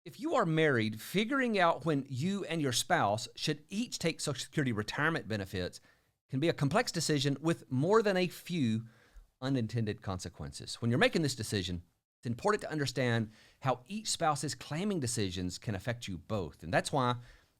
If you are married, figuring out when you and your spouse should each take Social Security retirement benefits can be a complex decision with more than a few unintended consequences. When you're making this decision, it's important to understand how each spouse's claiming decisions can affect you both. And that's why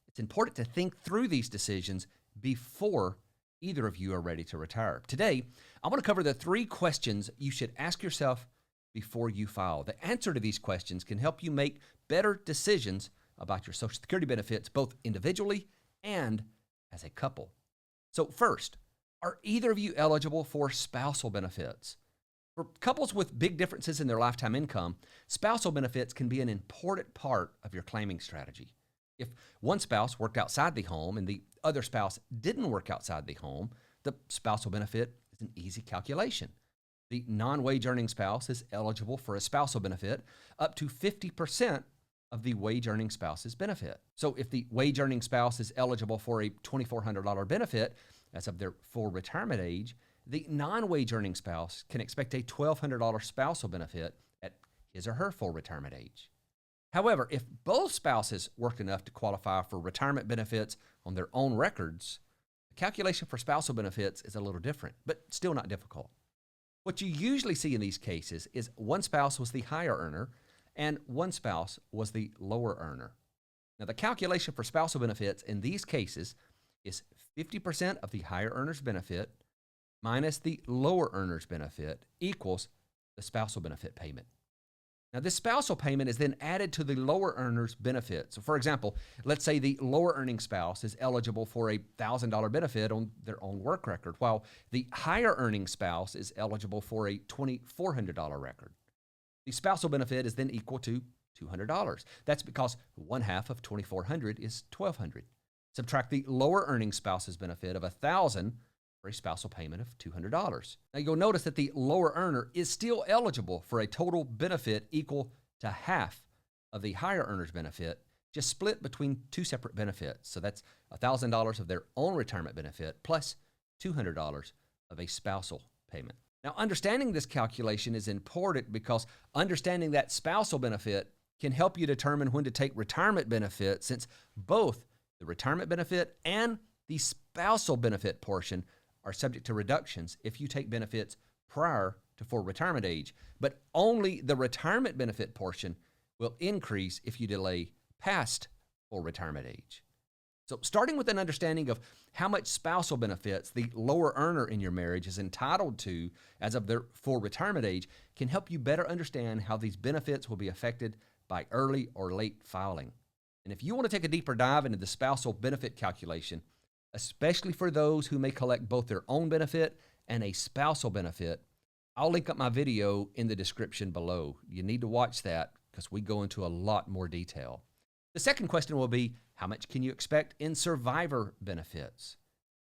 it's important to think through these decisions before either of you are ready to retire. Today, I want to cover the 3 questions you should ask yourself before you file. The answer to these questions can help you make better decisions about your Social Security benefits, both individually and as a couple. So first, are either of you eligible for spousal benefits? For couples with big differences in their lifetime income, spousal benefits can be an important part of your claiming strategy. If one spouse worked outside the home and the other spouse didn't work outside the home, the spousal benefit is an easy calculation. The non-wage earning spouse is eligible for a spousal benefit up to 50% of the wage earning spouse's benefit. So if the wage earning spouse is eligible for a $2,400 benefit as of their full retirement age, the non-wage earning spouse can expect a $1,200 spousal benefit at his or her full retirement age. However, if both spouses worked enough to qualify for retirement benefits on their own records, the calculation for spousal benefits is a little different, but still not difficult. What you usually see in these cases is one spouse was the higher earner and one spouse was the lower earner. Now, the calculation for spousal benefits in these cases is 50% of the higher earner's benefit minus the lower earner's benefit equals the spousal benefit payment. Now, this spousal payment is then added to the lower earner's benefit. So, for example, let's say the lower earning spouse is eligible for a $1,000 benefit on their own work record, while the higher earning spouse is eligible for a $2,400 record. The spousal benefit is then equal to $200. That's because one half of $2,400 is $1,200. Subtract the lower earning spouse's benefit of $1,000 for a spousal payment of $200. Now, you'll notice that the lower earner is still eligible for a total benefit equal to half of the higher earner's benefit, just split between 2 separate benefits. So that's $1,000 of their own retirement benefit plus $200 of a spousal payment. Now, understanding this calculation is important because understanding that spousal benefit can help you determine when to take retirement benefit, since both the retirement benefit and the spousal benefit portion are subject to reductions if you take benefits prior to full retirement age, but only the retirement benefit portion will increase if you delay past full retirement age. So starting with an understanding of how much spousal benefits the lower earner in your marriage is entitled to as of their full retirement age can help you better understand how these benefits will be affected by early or late filing. And if you want to take a deeper dive into the spousal benefit calculation, especially for those who may collect both their own benefit and a spousal benefit, I'll link up my video in the description below. You need to watch that because we go into a lot more detail. The second question will be, how much can you expect in survivor benefits?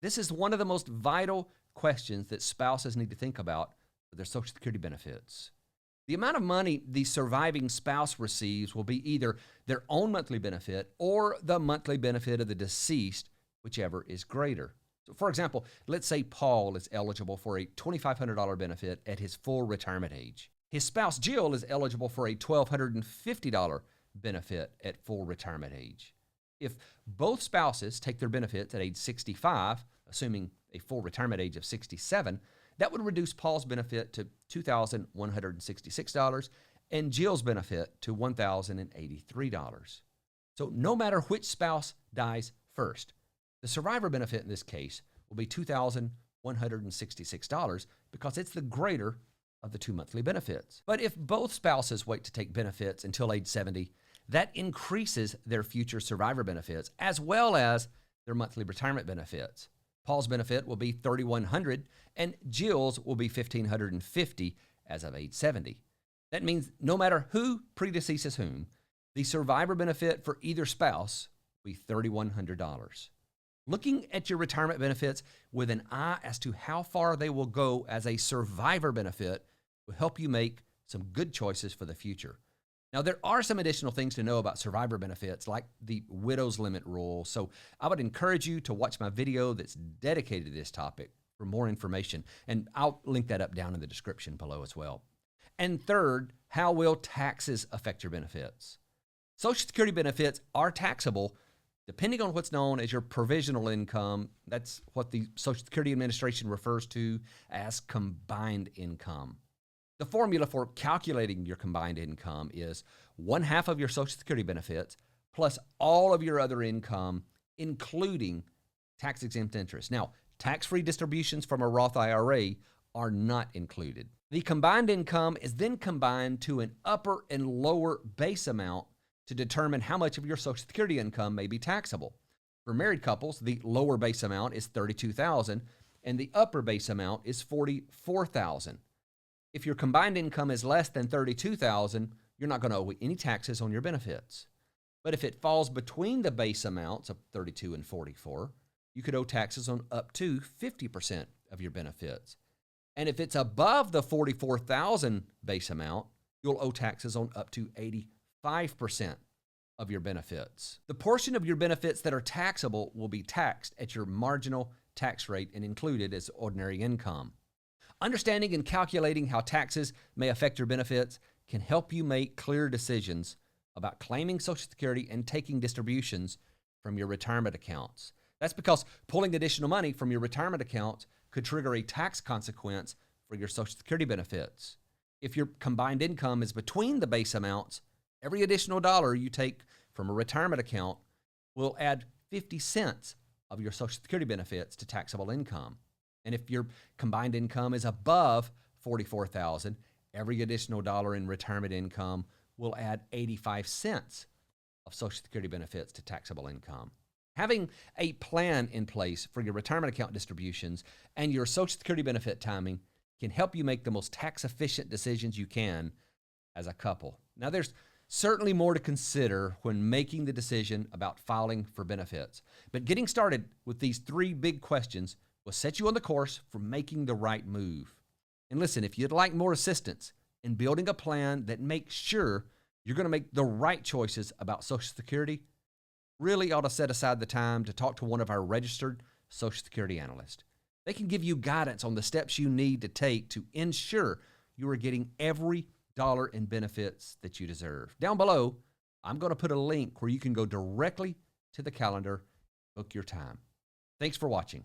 This is one of the most vital questions that spouses need to think about for their Social Security benefits. The amount of money the surviving spouse receives will be either their own monthly benefit or the monthly benefit of the deceased, whichever is greater. So for example, let's say Paul is eligible for a $2,500 benefit at his full retirement age. His spouse Jill is eligible for a $1,250 benefit at full retirement age. If both spouses take their benefits at age 65, assuming a full retirement age of 67, that would reduce Paul's benefit to $2,166 and Jill's benefit to $1,083. So no matter which spouse dies first, the survivor benefit in this case will be $2,166 because it's the greater of the 2 monthly benefits. But if both spouses wait to take benefits until age 70, that increases their future survivor benefits as well as their monthly retirement benefits. Paul's benefit will be $3,100 and Jill's will be $1,550 as of age 70. That means no matter who predeceases whom, the survivor benefit for either spouse will be $3,100. Looking at your retirement benefits with an eye as to how far they will go as a survivor benefit will help you make some good choices for the future. Now, there are some additional things to know about survivor benefits, like the widow's limit rule. So I would encourage you to watch my video that's dedicated to this topic for more information, and I'll link that up down in the description below as well. And third, how will taxes affect your benefits? Social Security benefits are taxable depending on what's known as your provisional income. That's what the Social Security Administration refers to as combined income. The formula for calculating your combined income is 1/2 of your Social Security benefits plus all of your other income, including tax-exempt interest. Now, tax-free distributions from a Roth IRA are not included. The combined income is then combined to an upper and lower base amount to determine how much of your Social Security income may be taxable. For married couples, the lower base amount is $32,000 and the upper base amount is $44,000. If your combined income is less than $32,000, you're not going to owe any taxes on your benefits. But if it falls between the base amounts of $32,000 and $44,000, you could owe taxes on up to 50% of your benefits. And if it's above the $44,000 base amount, you'll owe taxes on up to 85% of your benefits. The portion of your benefits that are taxable will be taxed at your marginal tax rate and included as ordinary income. Understanding and calculating how taxes may affect your benefits can help you make clear decisions about claiming Social Security and taking distributions from your retirement accounts. That's because pulling additional money from your retirement accounts could trigger a tax consequence for your Social Security benefits. If your combined income is between the base amounts, every additional dollar you take from a retirement account will add 50 cents of your Social Security benefits to taxable income. And if your combined income is above $44,000, every additional dollar in retirement income will add 85 cents of Social Security benefits to taxable income. Having a plan in place for your retirement account distributions and your Social Security benefit timing can help you make the most tax-efficient decisions you can as a couple. Now, there's certainly more to consider when making the decision about filing for benefits, but getting started with these 3 big questions will set you on the course for making the right move. And listen, if you'd like more assistance in building a plan that makes sure you're going to make the right choices about Social Security, really ought to set aside the time to talk to one of our registered Social Security analysts. They can give you guidance on the steps you need to take to ensure you are getting every dollar in benefits that you deserve. Down below, I'm going to put a link where you can go directly to the calendar, book your time. Thanks for watching.